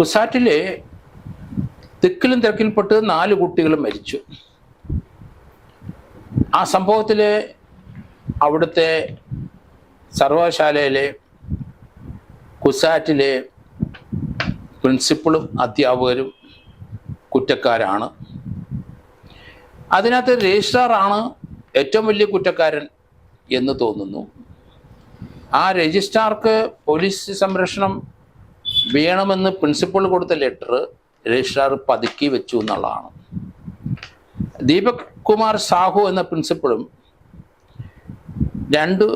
കുസാറ്റിലെ തിക്കിലും തിരക്കിൽപ്പെട്ട് 4 കുട്ടികളും മരിച്ചു. ആ സംഭവത്തിൽ അവിടുത്തെ സർവകലാശാലയിലെ കുസാറ്റിലെ പ്രിൻസിപ്പളും അധ്യാപകരും കുറ്റക്കാരാണ്. അതിനകത്ത് രജിസ്ട്രാറാണ് ഏറ്റവും വലിയ കുറ്റക്കാരൻ എന്ന് തോന്നുന്നു. ആ രജിസ്ട്രാർക്ക് പോലീസ് സംരക്ഷണം വേണമെന്ന് പ്രിൻസിപ്പൾ കൊടുത്ത ലെറ്റർ രജിസ്ട്രാർ പതുക്കി വെച്ചു എന്നുള്ളതാണ്. ദീപക് കുമാർ സാഹു എന്ന പ്രിൻസിപ്പളും 2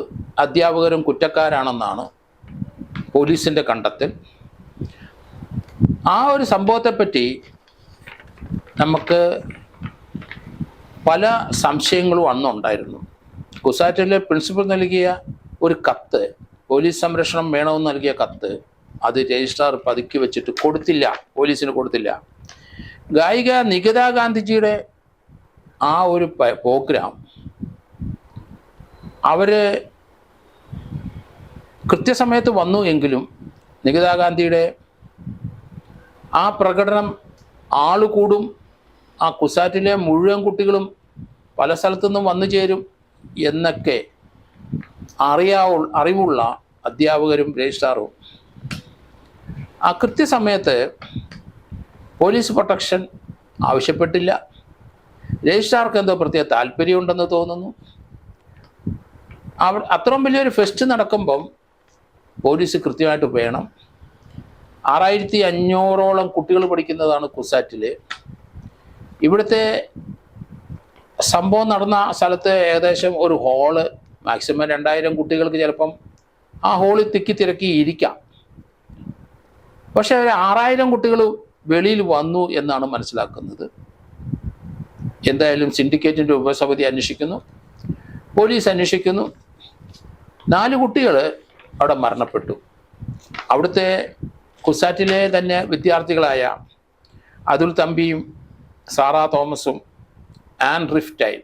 അധ്യാപകരും കുറ്റക്കാരാണെന്നാണ് പോലീസിൻ്റെ കണ്ടെത്തൽ. ആ ഒരു സംഭവത്തെപ്പറ്റി നമുക്ക് പല സംശയങ്ങളും അന്നുണ്ടായിരുന്നു. കുസാറ്റിലെ പ്രിൻസിപ്പൽ നൽകിയ ഒരു കത്ത്, പോലീസ് സംരക്ഷണം വേണമെന്ന് നൽകിയ കത്ത്, അത് രജിസ്ട്രാർ പതുക്കി വെച്ചിട്ട് കൊടുത്തില്ല, പോലീസിന് കൊടുത്തില്ല. ഗായിക നികിത ഗാന്ധിജിയുടെ ആ ഒരു പ്രോഗ്രാം അവർ കൃത്യസമയത്ത് വന്നു എങ്കിലും നികിത ഗാന്ധിയുടെ ആ പ്രകടനം ആളുകൂടും, ആ കുസാറ്റിലെ മുഴുവൻ കുട്ടികളും പല സ്ഥലത്തുനിന്നും വന്നു ചേരും എന്നൊക്കെ അറിവുള്ള അധ്യാപകരും രജിസ്ട്രാറും ആ കൃത്യസമയത്ത് പോലീസ് പ്രൊട്ടക്ഷൻ ആവശ്യപ്പെട്ടില്ല. രജിസ്ട്രാർക്ക് എന്തോ പ്രത്യേക താല്പര്യമുണ്ടെന്ന് തോന്നുന്നു. അത്രയും വലിയൊരു ഫെസ്റ്റ് നടക്കുമ്പം പോലീസ് കൃത്യമായിട്ട് വേണം. 6500ഓളം കുട്ടികൾ പഠിക്കുന്നതാണ് കുസാറ്റിൽ. ഇവിടുത്തെ സംഭവം നടന്ന സ്ഥലത്ത് ഏകദേശം ഒരു ഹാള്, മാക്സിമം 2000 കുട്ടികൾക്ക് ചിലപ്പം ആ ഹാളിൽ തിക്കി ഇരിക്കാം. പക്ഷേ 6000 കുട്ടികൾ വെളിയിൽ വന്നു എന്നാണ് മനസ്സിലാക്കുന്നത്. എന്തായാലും സിൻഡിക്കേറ്റിൻ്റെ ഉപസമിതി അന്വേഷിക്കുന്നു, പോലീസ് അന്വേഷിക്കുന്നു. 4 കുട്ടികൾ അവിടെ മരണപ്പെട്ടു. അവിടുത്തെ കുസാറ്റിലെ തന്നെ വിദ്യാർത്ഥികളായ അതുൽ തമ്പിയും സാറാ തോമസും ആൻ റിഫ്റ്റൈൽ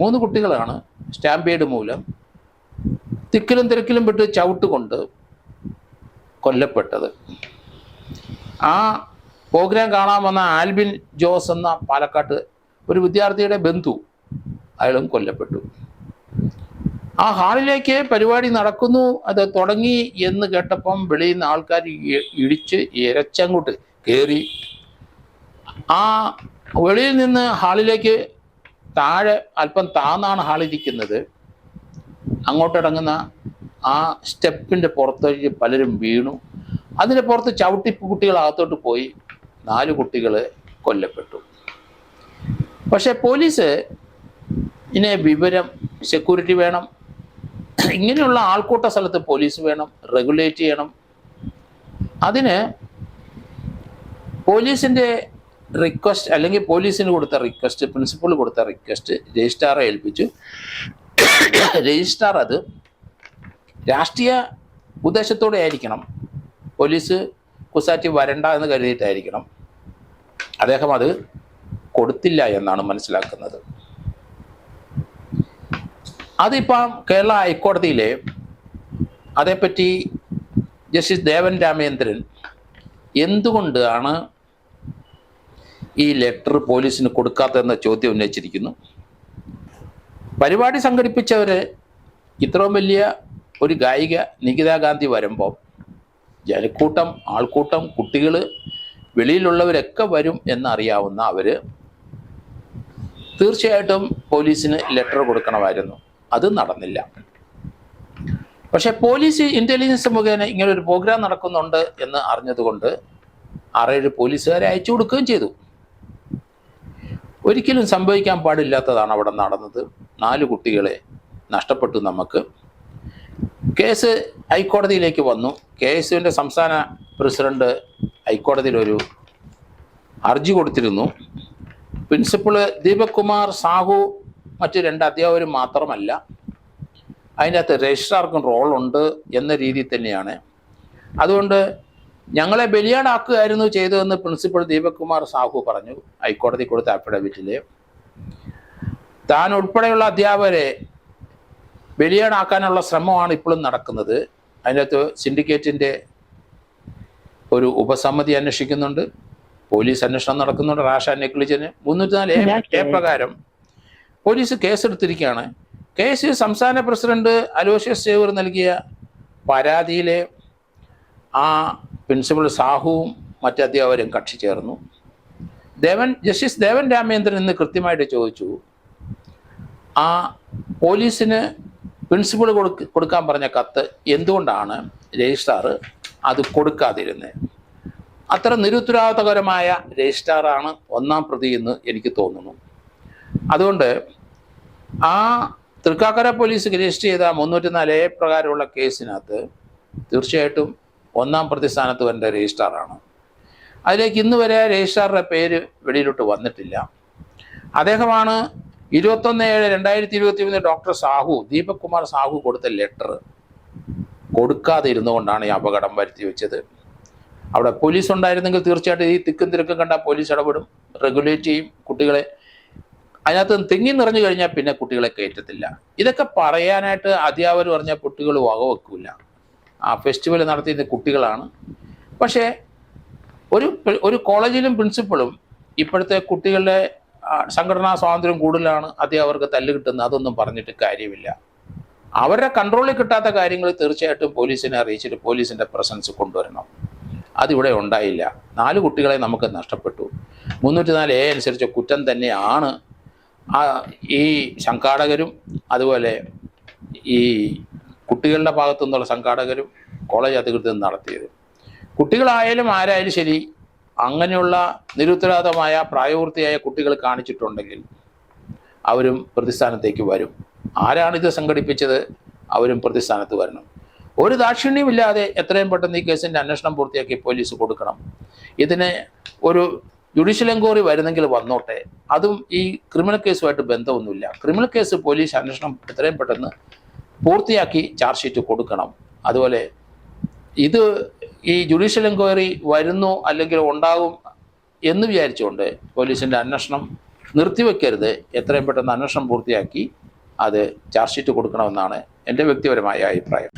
3 കുട്ടികളാണ് സ്റ്റാമ്പേഡ് മൂലം തിക്കിലും തിരക്കിലും പെട്ട് ചവിട്ടുകൊണ്ട് കൊല്ലപ്പെട്ടത്. ആ പ്രോഗ്രാം കാണാൻ വന്ന ആൽബിൻ ജോസ് എന്ന പാലക്കാട്ട് ഒരു വിദ്യാർത്ഥിയുടെ ബന്ധു, അയാളും കൊല്ലപ്പെട്ടു. ആ ഹാളിലേക്ക് പരിപാടി നടക്കുന്നു, അത് തുടങ്ങി എന്ന് കേട്ടപ്പം വെളിയിൽ നിന്ന് ആൾക്കാർ ഇടിച്ച് ഇരച്ചങ്ങോട്ട് കയറി. ആ വെളിയിൽ നിന്ന് ഹാളിലേക്ക് താഴെ അല്പം താന്നാണ് ഹാളിരിക്കുന്നത്. അങ്ങോട്ടിറങ്ങുന്ന ആ സ്റ്റെപ്പിൻ്റെ പുറത്തേക്ക് പലരും വീണു. അതിൻ്റെ പുറത്ത് ചവിട്ടി കുട്ടികൾ അകത്തോട്ട് പോയി. 4 കുട്ടികൾ കൊല്ലപ്പെട്ടു. പക്ഷേ പോലീസ് ഇതിനെ വിവരം, സെക്യൂരിറ്റി വേണം, ഇങ്ങനെയുള്ള ആൾക്കൂട്ട സ്ഥലത്ത് പോലീസ് വേണം, റെഗുലേറ്റ് ചെയ്യണം. അതിന് പോലീസിൻ്റെ റിക്വസ്റ്റ് അല്ലെങ്കിൽ പോലീസിന് കൊടുത്ത റിക്വസ്റ്റ്, പ്രിൻസിപ്പൾ കൊടുത്ത റിക്വസ്റ്റ് രജിസ്ട്രാറെ ഏൽപ്പിച്ചു. രജിസ്ട്രാർ അത് രാഷ്ട്രീയ ഉദ്ദേശത്തോടെ ആയിരിക്കണം, പോലീസ് കുസാറ്റി വരണ്ട എന്ന് കരുതിയിട്ടായിരിക്കണം. അദ്ദേഹം അത് കൊടുത്തില്ല എന്നാണ് മനസ്സിലാക്കുന്നത്. അതിപ്പം കേരള ഹൈക്കോടതിയിലെ അതേപ്പറ്റി ജസ്റ്റിസ് ദേവൻ രാമേന്ദ്രൻ എന്തുകൊണ്ടാണ് ഈ ലെറ്റർ പോലീസിന് കൊടുക്കാത്തതെന്ന ചോദ്യം ഉന്നയിച്ചിരിക്കുന്നു. പരിപാടി സംഘടിപ്പിച്ചവർ ഇത്രയും വലിയ ഒരു ഗായിക നികിത ഗാന്ധി വരുമ്പോൾ ജനക്കൂട്ടം, ആൾക്കൂട്ടം, കുട്ടികൾ, വെളിയിലുള്ളവരൊക്കെ വരും എന്നറിയാവുന്ന അവർ തീർച്ചയായിട്ടും പോലീസിന് ലെറ്റർ കൊടുക്കണമായിരുന്നു. അത് നടന്നില്ല. പക്ഷേ പോലീസ് ഇൻ്റലിജൻസ് മുഖേന ഇങ്ങനെ ഒരു പ്രോഗ്രാം നടക്കുന്നുണ്ട് എന്ന് അറിഞ്ഞതുകൊണ്ട് 6-7 പോലീസുകാരെ അയച്ചു കൊടുക്കുകയും ചെയ്തു. ഒരിക്കലും സംഭവിക്കാൻ പാടില്ലാത്തതാണ് അവിടെ നടന്നത്. 4 കുട്ടികളെ നഷ്ടപ്പെട്ടു നമുക്ക്. കേസ് ഹൈക്കോടതിയിലേക്ക് വന്നു. KSUവിൻ്റെ സംസ്ഥാന പ്രസിഡന്റ് ഹൈക്കോടതിയിലൊരു ഹർജി കൊടുത്തിരുന്നു. പ്രിൻസിപ്പൾ ദീപക് കുമാർ സാഹു മറ്റ് 2 അധ്യാപകരും മാത്രമല്ല, അതിൻ്റെ അകത്ത് രജിസ്ട്രാർക്കും റോളുണ്ട് എന്ന രീതിയിൽ തന്നെയാണ്. അതുകൊണ്ട് ഞങ്ങളെ ബലിയാടാക്കുകയായിരുന്നു ചെയ്തതെന്ന് പ്രിൻസിപ്പൽ ദീപക് കുമാർ സാഹു പറഞ്ഞു ഹൈക്കോടതി കൊടുത്ത അഫിഡവിറ്റിൽ. താൻ ഉൾപ്പെടെയുള്ള അധ്യാപകരെ ബലിയാടാക്കാനുള്ള ശ്രമമാണ് ഇപ്പോഴും നടക്കുന്നത്. അതിനകത്ത് സിൻഡിക്കേറ്റിൻ്റെ ഒരു ഉപസമിതി അന്വേഷിക്കുന്നുണ്ട്, പോലീസ് അന്വേഷണം നടക്കുന്നുണ്ട്. റാഷ നെഗ്ലിജന് 304A പ്രകാരം പോലീസ് കേസെടുത്തിരിക്കുകയാണ്. കേസ് സംസ്ഥാന പ്രസിഡന്റ് അലോഷ്യസ് സേവർ നൽകിയ പരാതിയിലെ ആ പ്രിൻസിപ്പൽ സാഹുവും മറ്റ് അധ്യാപകരും കക്ഷി ചേർന്നു. ജസ്റ്റിസ് ദേവൻ രാമേന്ദ്രൻ ഇന്ന് കൃത്യമായിട്ട് ചോദിച്ചു, ആ പോലീസിന് പ്രിൻസിപ്പൾ കൊടുക്കാൻ പറഞ്ഞ കത്ത് എന്തുകൊണ്ടാണ് രജിസ്ട്രാർ അത് കൊടുക്കാതിരുന്നത്? അത്ര നിരുത്തരവാദിത്തകരമായ രജിസ്ട്രാറാണ് ഒന്നാം പ്രതി എന്ന് എനിക്ക് തോന്നുന്നു. അതുകൊണ്ട് ആ തൃക്കാക്കര പോലീസ് രജിസ്റ്റർ ചെയ്ത 304A പ്രകാരമുള്ള കേസിനകത്ത് തീർച്ചയായിട്ടും ഒന്നാം പ്രതി സ്ഥാനത്ത് വരേണ്ട രജിസ്ട്രാറാണ്. അതിലേക്ക് ഇന്ന് വരെ രജിസ്ട്രാറുടെ പേര് വെളിയിലോട്ട് വന്നിട്ടില്ല. അദ്ദേഹമാണ് 21/7/2023 ഡോക്ടർ സാഹു, ദീപക് കുമാർ സാഹു കൊടുത്ത ലെറ്റർ കൊടുക്കാതെ ഇരുന്നുകൊണ്ടാണ് ഈ അപകടം വരുത്തി വെച്ചത്. അവിടെ പോലീസ് ഉണ്ടായിരുന്നെങ്കിൽ തീർച്ചയായിട്ടും ഈ തിക്കും തിരക്കും കണ്ടാൽ പോലീസ് ഇടപെടും, റെഗുലേറ്റ് ചെയ്യും കുട്ടികളെ. അതിനകത്ത് തിങ്ങി നിറഞ്ഞു കഴിഞ്ഞാൽ പിന്നെ കുട്ടികളെ കയറ്റത്തില്ല. ഇതൊക്കെ പറയാനായിട്ട് അധ്യാപകർ പറഞ്ഞാൽ കുട്ടികൾ വകവെക്കില്ല. ആ ഫെസ്റ്റിവൽ നടത്തിയിരുന്ന കുട്ടികളാണ്. പക്ഷേ ഒരു കോളേജിലും പ്രിൻസിപ്പളും ഇപ്പോഴത്തെ കുട്ടികളുടെ സംഘടനാ സ്വാതന്ത്ര്യം കൂടുതലാണ്, അധ്യാപകർക്ക് തല്ല് കിട്ടുന്നത്, അതൊന്നും പറഞ്ഞിട്ട് കാര്യമില്ല. അവരുടെ കൺട്രോളിൽ കിട്ടാത്ത കാര്യങ്ങൾ തീർച്ചയായിട്ടും പോലീസിനെ അറിയിച്ചിട്ട് പോലീസിൻ്റെ പ്രസൻസ് കൊണ്ടുവരണം. അതിവിടെ ഉണ്ടായില്ല. 4 കുട്ടികളെ നമുക്ക് നഷ്ടപ്പെട്ടു. 304A അനുസരിച്ച് കുറ്റം തന്നെയാണ് ഈ സംഘാടകരും അതുപോലെ ഈ കുട്ടികളുടെ ഭാഗത്തു നിന്നുള്ള സംഘാടകരും കോളേജ് അധികൃതരും നടത്തിയത്. കുട്ടികളായാലും ആരായാലും ശരി, അങ്ങനെയുള്ള നിരുത്തരവാദമായ പ്രായപൂർത്തിയായ കുട്ടികൾ കാണിച്ചിട്ടുണ്ടെങ്കിൽ അവരും പ്രതിസ്ഥാനത്തേക്ക് വരും. ആരാണിത് സംഘടിപ്പിച്ചത് അവരും പ്രതിസ്ഥാനത്ത് വരണം. ഒരു ദാക്ഷിണ്യമില്ലാതെ എത്രയും പെട്ടെന്ന് ഈ കേസിൻ്റെ അന്വേഷണം പൂർത്തിയാക്കി പോലീസ് കൊടുക്കണം. ഇതിന് ഒരു ജുഡീഷ്യൽ എൻക്വയറി വരുന്നെങ്കിൽ വന്നോട്ടെ. അതും ഈ ക്രിമിനൽ കേസുമായിട്ട് ബന്ധമൊന്നുമില്ല. ക്രിമിനൽ കേസ് പോലീസ് അന്വേഷണം എത്രയും പെട്ടെന്ന് പൂർത്തിയാക്കി ചാർജ് ഷീറ്റ് കൊടുക്കണം. അതുപോലെ ഇത് ഈ ജുഡീഷ്യൽ എൻക്വയറി വരുന്നു അല്ലെങ്കിൽ ഉണ്ടാകും എന്ന് വിചാരിച്ചുകൊണ്ട് പോലീസിൻ്റെ അന്വേഷണം നിർത്തിവെക്കരുത്. എത്രയും പെട്ടെന്ന് അന്വേഷണം പൂർത്തിയാക്കി അത് ചാർജ് ഷീറ്റ് കൊടുക്കണമെന്നാണ് എൻ്റെ വ്യക്തിപരമായ അഭിപ്രായം.